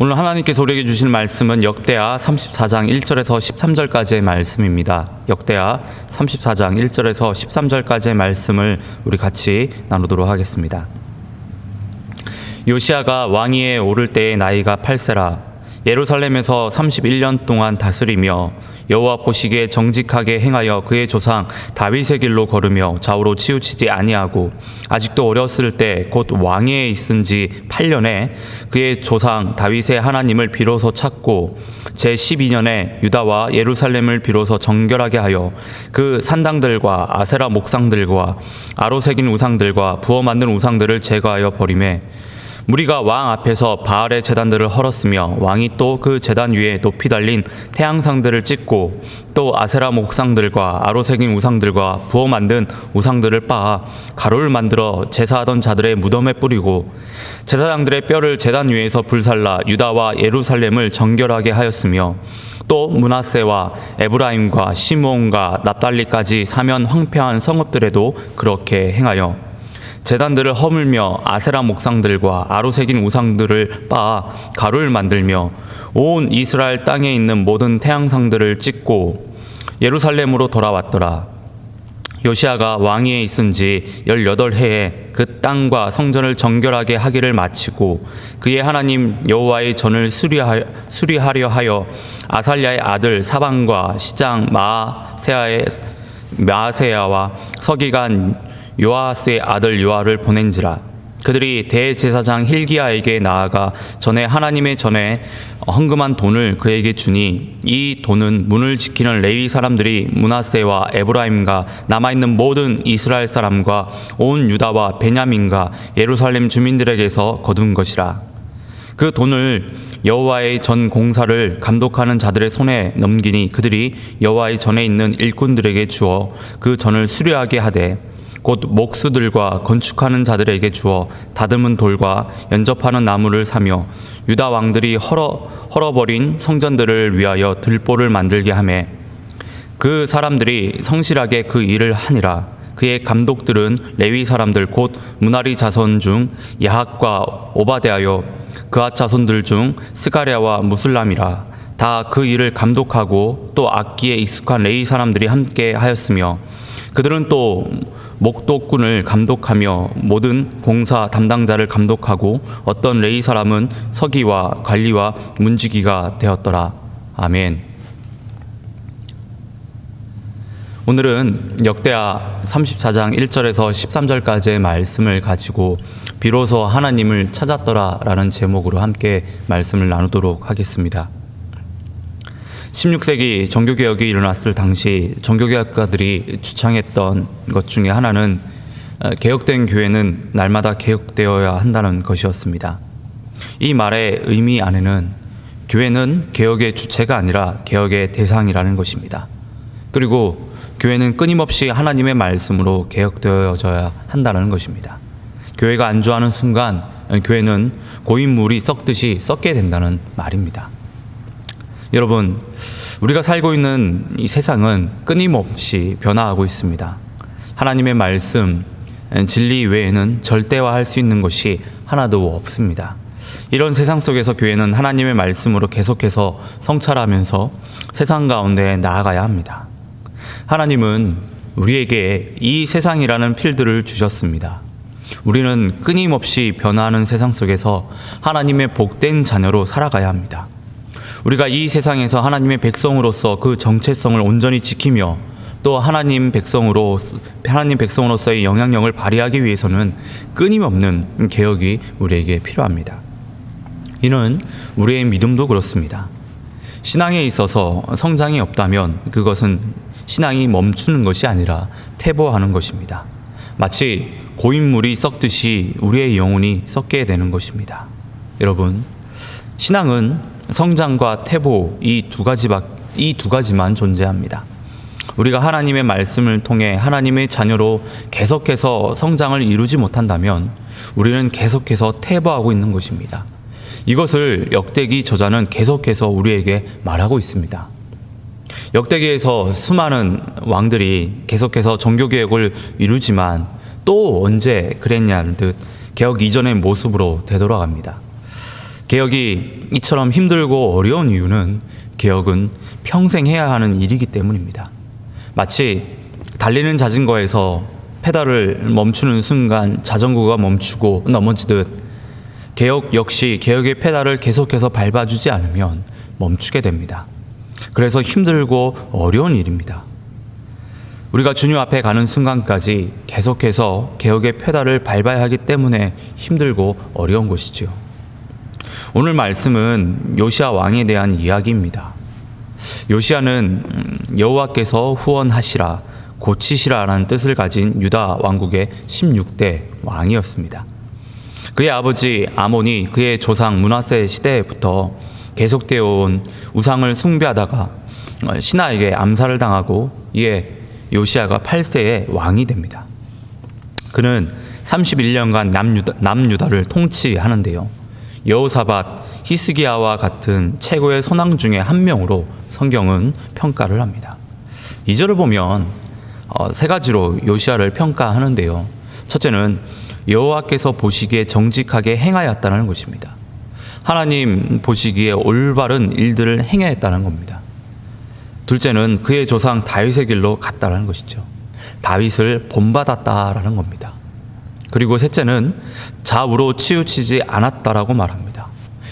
오늘 하나님께서 우리에게 주신 말씀은 역대하 34장 1절에서 13절까지의 말씀입니다. 역대하 34장 1절에서 13절까지의 말씀을 우리 같이 나누도록 하겠습니다. 요시야가 왕위에 오를 때의 나이가 8세라 예루살렘에서 31년 동안 다스리며 여호와 보시기에 정직하게 행하여 그의 조상 다윗의 길로 걸으며 좌우로 치우치지 아니하고 아직도 어렸을 때 곧 왕위에 있은 지 8년에 그의 조상 다윗의 하나님을 비로소 찾고 제12년에 유다와 예루살렘을 비로소 정결하게 하여 그 산당들과 아세라 목상들과 아로 새긴 우상들과 부어 만든 우상들을 제거하여 버리매 무리가 왕 앞에서 바알의 제단들을 헐었으며 왕이 또 그 제단 위에 높이 달린 태양상들을 찍고 또 아세라 목상들과 아로 새긴 우상들과 부어 만든 우상들을 빻아 가루를 만들어 제사하던 자들의 무덤에 뿌리고 제사장들의 뼈를 제단 위에서 불살라 유다와 예루살렘을 정결하게 하였으며 또 므낫세와 에브라임과 시므온과 납달리까지 사면 황폐한 성읍들에도 그렇게 행하여 제단들을 허물며 아세라 목상들과 아로 새긴 우상들을 빻아 가루를 만들며 온 이스라엘 땅에 있는 모든 태양상들을 찍고 예루살렘으로 돌아왔더라. 요시야가 왕위에 있은 지 18해에 그 땅과 성전을 정결하게 하기를 마치고 그의 하나님 여호와의 전을 수리하려 하여 아살랴의 아들 사방과 시장 마아세야와 서기관 요아스의 아들 요아를 보낸지라. 그들이 대제사장 힐기야에게 나아가 전에 하나님의 전에 헌금한 돈을 그에게 주니 이 돈은 문을 지키는 레위 사람들이 므낫세와 에브라임과 남아있는 모든 이스라엘 사람과 온 유다와 베냐민과 예루살렘 주민들에게서 거둔 것이라. 그 돈을 여호와의 전 공사를 감독하는 자들의 손에 넘기니 그들이 여호와의 전에 있는 일꾼들에게 주어 그 전을 수리하게 하되 곧 목수들과 건축하는 자들에게 주어 다듬은 돌과 연접하는 나무를 사며 유다 왕들이 헐어버린 성전들을 위하여 들보를 만들게 하매 그 사람들이 성실하게 그 일을 하니라. 그의 감독들은 레위 사람들 곧 무나리 자손 중 야핫과 오바댜여 그앗 자손들 중 스가랴와 무슬람이라. 다 그 일을 감독하고 또 악기에 익숙한 레위 사람들이 함께 하였으며 그들은 또 목독꾼을 감독하며 모든 공사 담당자를 감독하고 어떤 레위 사람은 서기와 관리와 문지기가 되었더라. 아멘. 오늘은 역대하 34장 1절에서 13절까지의 말씀을 가지고 비로소 하나님을 찾았더라 라는 제목으로 함께 말씀을 나누도록 하겠습니다. 16세기 종교개혁이 일어났을 당시 종교개혁가들이 주창했던 것 중에 하나는 개혁된 교회는 날마다 개혁되어야 한다는 것이었습니다. 이 말의 의미 안에는 교회는 개혁의 주체가 아니라 개혁의 대상이라는 것입니다. 그리고 교회는 끊임없이 하나님의 말씀으로 개혁되어져야 한다는 것입니다. 교회가 안주하는 순간 교회는 고인물이 썩듯이 썩게 된다는 말입니다. 여러분, 우리가 살고 있는 이 세상은 끊임없이 변화하고 있습니다. 하나님의 말씀, 진리 외에는 절대화할 수 있는 것이 하나도 없습니다. 이런 세상 속에서 교회는 하나님의 말씀으로 계속해서 성찰하면서 세상 가운데 나아가야 합니다. 하나님은 우리에게 이 세상이라는 필드를 주셨습니다. 우리는 끊임없이 변화하는 세상 속에서 하나님의 복된 자녀로 살아가야 합니다. 우리가 이 세상에서 하나님의 백성으로서 그 정체성을 온전히 지키며 또 하나님 백성으로서의 영향력을 발휘하기 위해서는 끊임없는 개혁이 우리에게 필요합니다. 이는 우리의 믿음도 그렇습니다. 신앙에 있어서 성장이 없다면 그것은 신앙이 멈추는 것이 아니라 퇴보하는 것입니다. 마치 고인물이 썩듯이 우리의 영혼이 썩게 되는 것입니다. 여러분, 신앙은 성장과 퇴보 이 두 가지만 존재합니다. 우리가 하나님의 말씀을 통해 하나님의 자녀로 계속해서 성장을 이루지 못한다면 우리는 계속해서 퇴보하고 있는 것입니다. 이것을 역대기 저자는 계속해서 우리에게 말하고 있습니다. 역대기에서 수많은 왕들이 계속해서 종교개혁을 이루지만 또 언제 그랬냐는 듯 개혁 이전의 모습으로 되돌아갑니다. 개혁이 이처럼 힘들고 어려운 이유는 개혁은 평생 해야 하는 일이기 때문입니다. 마치 달리는 자전거에서 페달을 멈추는 순간 자전거가 멈추고 넘어지듯 개혁 역시 개혁의 페달을 계속해서 밟아주지 않으면 멈추게 됩니다. 그래서 힘들고 어려운 일입니다. 우리가 주님 앞에 가는 순간까지 계속해서 개혁의 페달을 밟아야 하기 때문에 힘들고 어려운 것이지요. 오늘 말씀은 요시야 왕에 대한 이야기입니다. 요시야는 여호와께서 후원하시라, 고치시라라는 뜻을 가진 유다 왕국의 16대 왕이었습니다. 그의 아버지 아몬이 그의 조상 므낫세 시대부터 계속되어 온 우상을 숭배하다가 신하에게 암살을 당하고 이에 요시야가 8세의 왕이 됩니다. 그는 31년간 남유다를 통치하는데요. 여호사밧, 히스기야와 같은 최고의 선왕 중에 한 명으로 성경은 평가를 합니다. 2절을 보면 세 가지로 요시야를 평가하는데요. 첫째는 여호와께서 보시기에 정직하게 행하였다는 것입니다. 하나님 보시기에 올바른 일들을 행하였다는 겁니다. 둘째는 그의 조상 다윗의 길로 갔다는 것이죠. 다윗을 본받았다라는 겁니다. 그리고 셋째는 좌우로 치우치지 않았다라고 말합니다.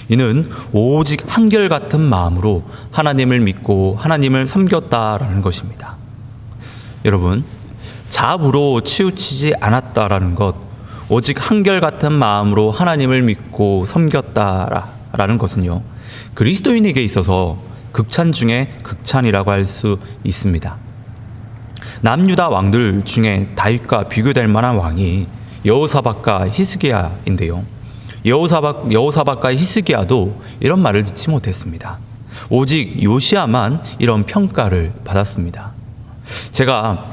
이는 오직 한결같은 마음으로 하나님을 믿고 하나님을 섬겼다라는 것입니다. 여러분, 좌우로 치우치지 않았다라는 것, 오직 한결같은 마음으로 하나님을 믿고 섬겼다라는 것은요, 그리스도인에게 있어서 극찬 중에 극찬이라고 할 수 있습니다. 남유다 왕들 중에 다윗과 비교될 만한 왕이 여호사밧과 히스기야인데요. 여호사밧과 히스기야도 이런 말을 듣지 못했습니다. 오직 요시야만 이런 평가를 받았습니다. 제가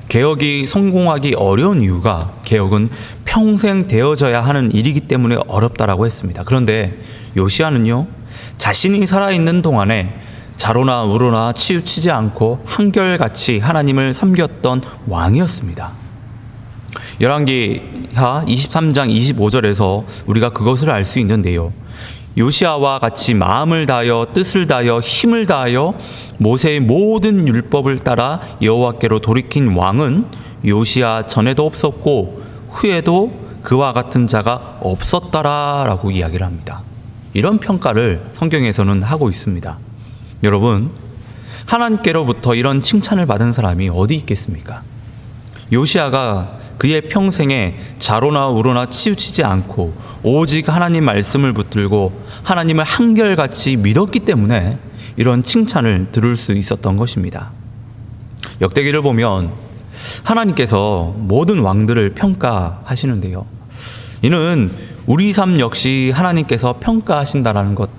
개혁이 성공하기 어려운 이유가 개혁은 평생 되어져야 하는 일이기 때문에 어렵다라고 했습니다. 그런데 요시야는요, 자신이 살아있는 동안에 좌로나 우로나 치우치지 않고 한결같이 하나님을 섬겼던 왕이었습니다. 열왕기하 23장 25절에서 우리가 그것을 알 수 있는데요. 요시야와 같이 마음을 다하여 뜻을 다하여 힘을 다하여 모세의 모든 율법을 따라 여호와께로 돌이킨 왕은 요시야 전에도 없었고 후에도 그와 같은 자가 없었다라고 이야기를 합니다. 이런 평가를 성경에서는 하고 있습니다. 여러분, 하나님께로부터 이런 칭찬을 받은 사람이 어디 있겠습니까? 요시야가 그의 평생에 좌로나 우로나 치우치지 않고 오직 하나님 말씀을 붙들고 하나님을 한결같이 믿었기 때문에 이런 칭찬을 들을 수 있었던 것입니다. 역대기를 보면 하나님께서 모든 왕들을 평가하시는데요. 이는 우리 삶 역시 하나님께서 평가하신다라는 것,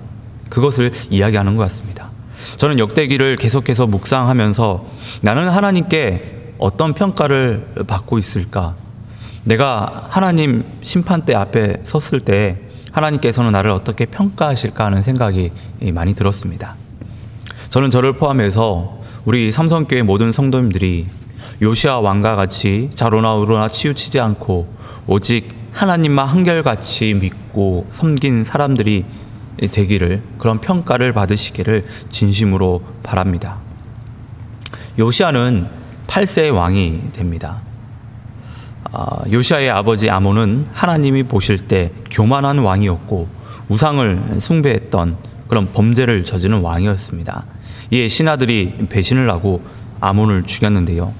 그것을 이야기하는 것 같습니다. 저는 역대기를 계속해서 묵상하면서 나는 하나님께 어떤 평가를 받고 있을까? 내가 하나님 심판대 앞에 섰을 때 하나님께서는 나를 어떻게 평가하실까 하는 생각이 많이 들었습니다. 저는 저를 포함해서 우리 삼성교회 모든 성도님들이 요시야 왕과 같이 좌로나 우로나 치우치지 않고 오직 하나님만 한결같이 믿고 섬긴 사람들이 되기를, 그런 평가를 받으시기를 진심으로 바랍니다. 요시야는 8세의 왕이 됩니다. 요시야의 아버지 아몬은 하나님이 보실 때 교만한 왕이었고 우상을 숭배했던 그런 범죄를 저지른 왕이었습니다. 이에 신하들이 배신을 하고 아몬을 죽였는데요.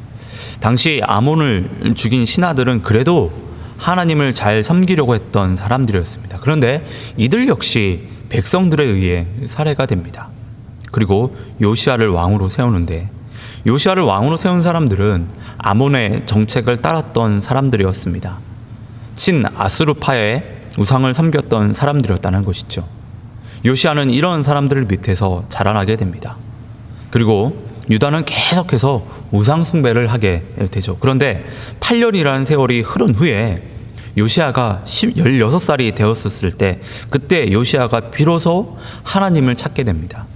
당시 아몬을 죽인 신하들은 그래도 하나님을 잘 섬기려고 했던 사람들이었습니다. 그런데 이들 역시 백성들에 의해 살해가 됩니다. 그리고 요시야를 왕으로 세우는데, 요시야를 왕으로 세운 사람들은 아몬의 정책을 따랐던 사람들이었습니다. 친 아수르파의 우상을 섬겼던 사람들이었다는 것이죠. 요시야는 이런 사람들을 밑에서 자라나게 됩니다. 그리고 유다는 계속해서 우상 숭배를 하게 되죠. 그런데 8년이라는 세월이 흐른 후에 요시야가 16살이 되었을 때, 그때 요시야가 비로소 하나님을 찾게 됩니다.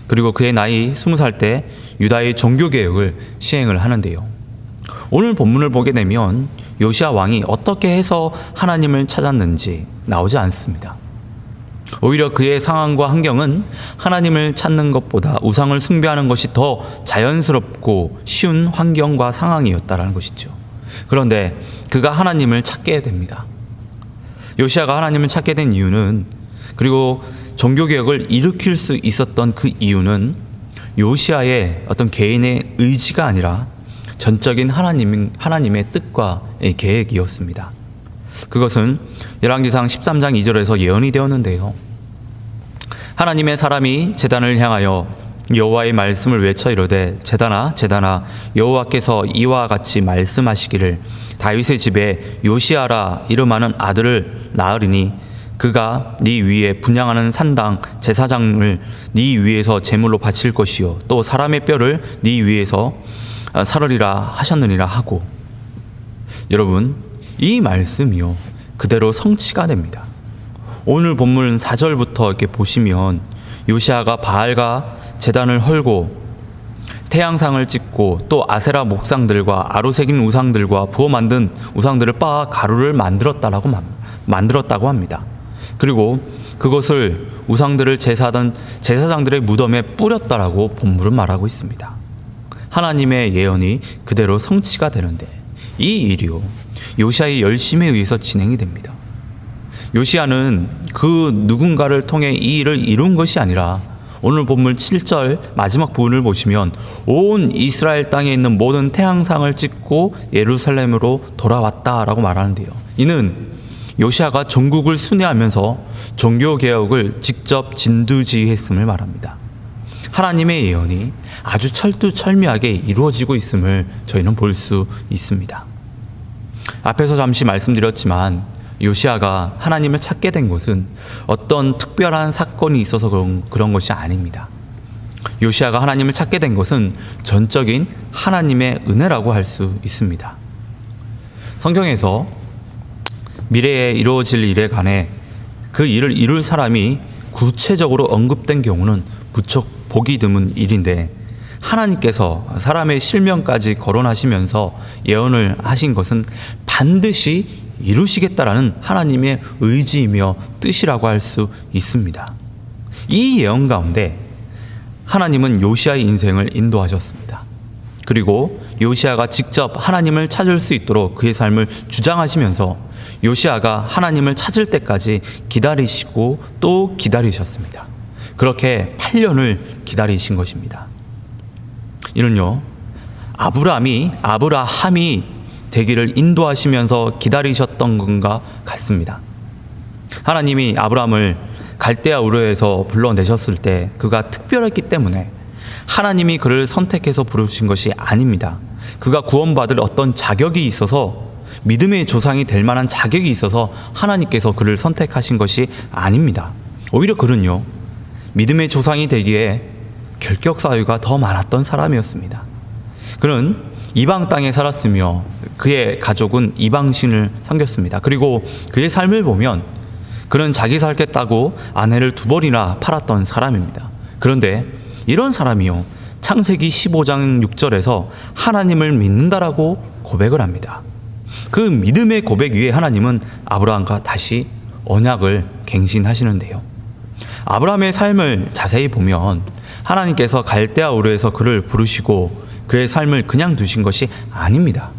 그리고 그의 나이 20살 때 유다의 종교개혁을 시행을 하는데요. 오늘 본문을 보게 되면 요시야 왕이 어떻게 해서 하나님을 찾았는지 나오지 않습니다. 오히려 그의 상황과 환경은 하나님을 찾는 것보다 우상을 숭배하는 것이 더 자연스럽고 쉬운 환경과 상황이었다라는 것이죠. 그런데 그가 하나님을 찾게 됩니다. 요시야가 하나님을 찾게 된 이유는, 그리고 종교개혁을 일으킬 수 있었던 그 이유는 요시야의 어떤 개인의 의지가 아니라 전적인 하나님의 뜻과 계획이었습니다. 그것은 열왕기상 13장 2절에서 예언이 되었는데요. 하나님의 사람이 제단을 향하여 여호와의 말씀을 외쳐 이르되, 제단아 제단아, 여호와께서 이와 같이 말씀하시기를, 다윗의 집에 요시야라 이름하는 아들을 낳으리니 그가 네 위에 분향하는 산당 제사장을 네 위에서 제물로 바칠 것이요 또 사람의 뼈를 네 위에서 살으리라 하셨느니라 하고. 여러분, 이 말씀이요 그대로 성취가 됩니다. 오늘 본문 4절부터 이렇게 보시면 요시야가 바알과 제단을 헐고 태양상을 찍고 또 아세라 목상들과 아로 새긴 우상들과 부어 만든 우상들을 빻아 가루를 만들었다고 합니다. 그리고 그것을 우상들을 제사하던 제사장들의 무덤에 뿌렸다라고 본문은 말하고 있습니다. 하나님의 예언이 그대로 성취가 되는데 이 일이요 요시야의 열심에 의해서 진행이 됩니다. 요시야는 그 누군가를 통해 이 일을 이룬 것이 아니라, 오늘 본문 7절 마지막 부분을 보시면 온 이스라엘 땅에 있는 모든 태양상을 찍고 예루살렘으로 돌아왔다라고 말하는데요. 이는 요시야가 종국을 순회하면서 종교개혁을 직접 진두지휘했음을 말합니다. 하나님의 예언이 아주 철두철미하게 이루어지고 있음을 저희는 볼 수 있습니다. 앞에서 잠시 말씀드렸지만 요시야가 하나님을 찾게 된 것은 어떤 특별한 사건이 있어서 그런 것이 아닙니다. 요시야가 하나님을 찾게 된 것은 전적인 하나님의 은혜라고 할 수 있습니다. 성경에서 미래에 이루어질 일에 관해 그 일을 이룰 사람이 구체적으로 언급된 경우는 무척 보기 드문 일인데, 하나님께서 사람의 실명까지 거론하시면서 예언을 하신 것은 반드시 이루시겠다라는 하나님의 의지이며 뜻이라고 할 수 있습니다. 이 예언 가운데 하나님은 요시야의 인생을 인도하셨습니다. 그리고 요시야가 직접 하나님을 찾을 수 있도록 그의 삶을 주장하시면서 요시야가 하나님을 찾을 때까지 기다리시고 또 기다리셨습니다. 그렇게 8년을 기다리신 것입니다. 이는요, 아브라함이 되기를 인도하시면서 기다리셨던 것과 같습니다. 하나님이 아브라함을 갈대아 우르에서 불러내셨을 때 그가 특별했기 때문에 하나님이 그를 선택해서 부르신 것이 아닙니다. 그가 구원받을 어떤 자격이 있어서, 믿음의 조상이 될 만한 자격이 있어서 하나님께서 그를 선택하신 것이 아닙니다. 오히려 그는요, 믿음의 조상이 되기에 결격 사유가 더 많았던 사람이었습니다. 그는 이방 땅에 살았으며 그의 가족은 이방신을 섬겼습니다. 그리고 그의 삶을 보면 그는 자기 살겠다고 아내를 2번이나 팔았던 사람입니다. 그런데 이런 사람이요, 창세기 15장 6절에서 하나님을 믿는다라고 고백을 합니다. 그 믿음의 고백 위에 하나님은 아브라함과 다시 언약을 갱신하시는데요. 아브라함의 삶을 자세히 보면 하나님께서 갈대아 우르에서 그를 부르시고 그의 삶을 그냥 두신 것이 아닙니다.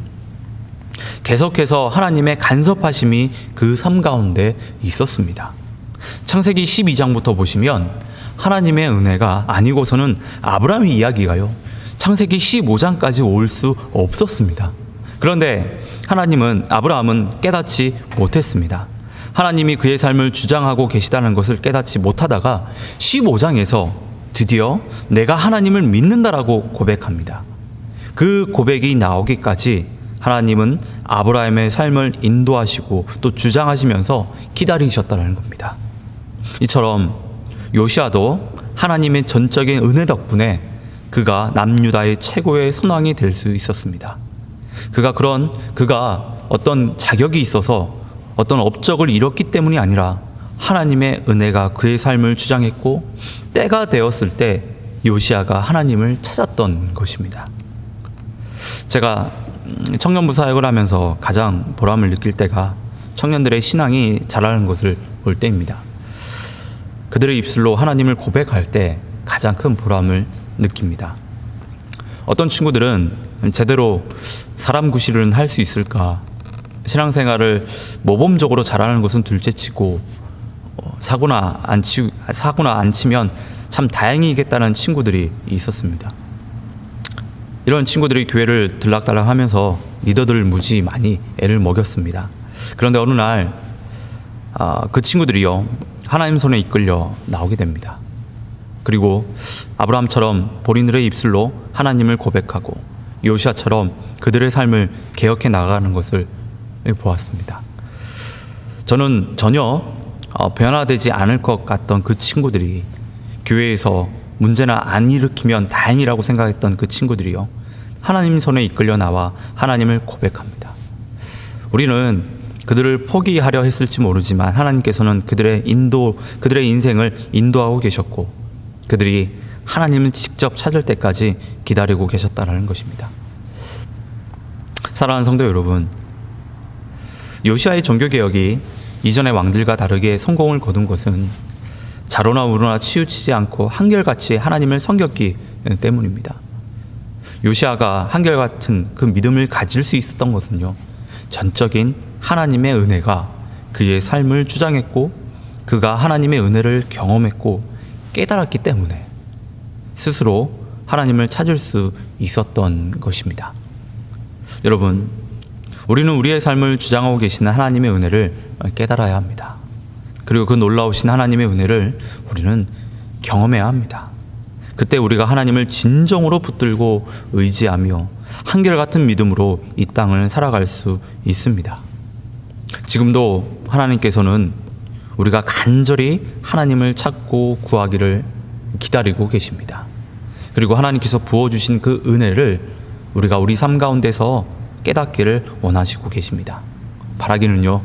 계속해서 하나님의 간섭하심이 그 삶 가운데 있었습니다. 창세기 12장부터 보시면 하나님의 은혜가 아니고서는 아브라함의 이야기가요, 창세기 15장까지 올 수 없었습니다. 그런데 아브라함은 깨닫지 못했습니다. 하나님이 그의 삶을 주장하고 계시다는 것을 깨닫지 못하다가 15장에서 드디어 내가 하나님을 믿는다라고 고백합니다. 그 고백이 나오기까지 하나님은 아브라함의 삶을 인도하시고 또 주장하시면서 기다리셨다는 겁니다. 이처럼 요시야도 하나님의 전적인 은혜 덕분에 그가 남유다의 최고의 선왕이 될 수 있었습니다. 그가 어떤 자격이 있어서 어떤 업적을 이뤘기 때문이 아니라 하나님의 은혜가 그의 삶을 주장했고, 때가 되었을 때 요시야가 하나님을 찾았던 것입니다. 제가 청년부 사역을 하면서 가장 보람을 느낄 때가 청년들의 신앙이 자라는 것을 볼 때입니다. 그들의 입술로 하나님을 고백할 때 가장 큰 보람을 느낍니다. 어떤 친구들은 제대로 사람 구실은 할 수 있을까? 신앙생활을 모범적으로 잘하는 것은 둘째치고 사고나 안 치면 참 다행이겠다는 친구들이 있었습니다. 이런 친구들이 교회를 들락달락하면서 리더들을 무지 많이 애를 먹였습니다. 그런데 어느 날 그 친구들이요, 하나님 손에 이끌려 나오게 됩니다. 그리고 아브라함처럼 본인들의 입술로 하나님을 고백하고 요시아처럼 그들의 삶을 개혁해 나가는 것을 보았습니다. 저는 전혀 변화되지 않을 것 같던 그 친구들이, 교회에서 문제나 안 일으키면 다행이라고 생각했던 그 친구들이요, 하나님 손에 이끌려 나와 하나님을 고백합니다. 우리는 그들을 포기하려 했을지 모르지만 하나님께서는 그들의 인생을 인도하고 계셨고 그들이 하나님을 직접 찾을 때까지 기다리고 계셨다는 것입니다. 사랑하는 성도 여러분, 요시아의 종교개혁이 이전의 왕들과 다르게 성공을 거둔 것은 자로나 우로나 치우치지 않고 한결같이 하나님을 섬겼기 때문입니다. 요시아가 한결같은 그 믿음을 가질 수 있었던 것은요, 전적인 하나님의 은혜가 그의 삶을 주장했고 그가 하나님의 은혜를 경험했고 깨달았기 때문에 스스로 하나님을 찾을 수 있었던 것입니다. 여러분, 우리는 우리의 삶을 주장하고 계시는 하나님의 은혜를 깨달아야 합니다. 그리고 그 놀라우신 하나님의 은혜를 우리는 경험해야 합니다. 그때 우리가 하나님을 진정으로 붙들고 의지하며 한결같은 믿음으로 이 땅을 살아갈 수 있습니다. 지금도 하나님께서는 우리가 간절히 하나님을 찾고 구하기를 기다리고 계십니다. 그리고 하나님께서 부어주신 그 은혜를 우리가 우리 삶 가운데서 깨닫기를 원하시고 계십니다. 바라기는요,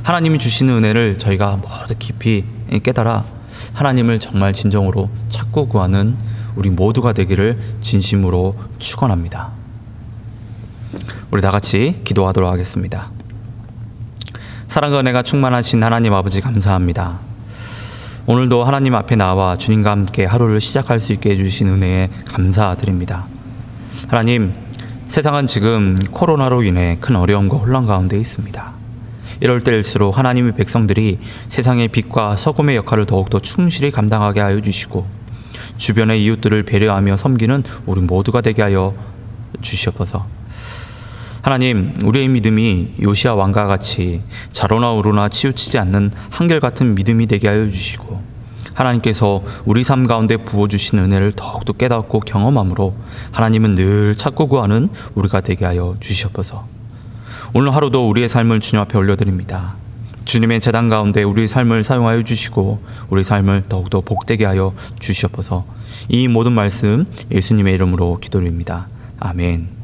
하나님이 주시는 은혜를 저희가 모두 깊이 깨달아 하나님을 정말 진정으로 찾고 구하는 우리 모두가 되기를 진심으로 축원합니다. 우리 다 같이 기도하도록 하겠습니다. 사랑과 은혜가 충만하신 하나님 아버지, 감사합니다. 오늘도 하나님 앞에 나와 주님과 함께 하루를 시작할 수 있게 해주신 은혜에 감사드립니다. 하나님, 세상은 지금 코로나로 인해 큰 어려움과 혼란 가운데 있습니다. 이럴 때일수록 하나님의 백성들이 세상의 빛과 소금의 역할을 더욱더 충실히 감당하게 하여 주시고 주변의 이웃들을 배려하며 섬기는 우리 모두가 되게 하여 주시옵소서. 하나님, 우리의 믿음이 요시아 왕과 같이 자로나 우로나 치우치지 않는 한결같은 믿음이 되게 하여 주시고 하나님께서 우리 삶 가운데 부어주신 은혜를 더욱더 깨닫고 경험함으로 하나님은 늘 찾고 구하는 우리가 되게 하여 주시옵소서. 오늘 하루도 우리의 삶을 주님 앞에 올려드립니다. 주님의 제단 가운데 우리의 삶을 사용하여 주시고 우리 삶을 더욱더 복되게 하여 주시옵소서. 이 모든 말씀 예수님의 이름으로 기도드립니다. 아멘.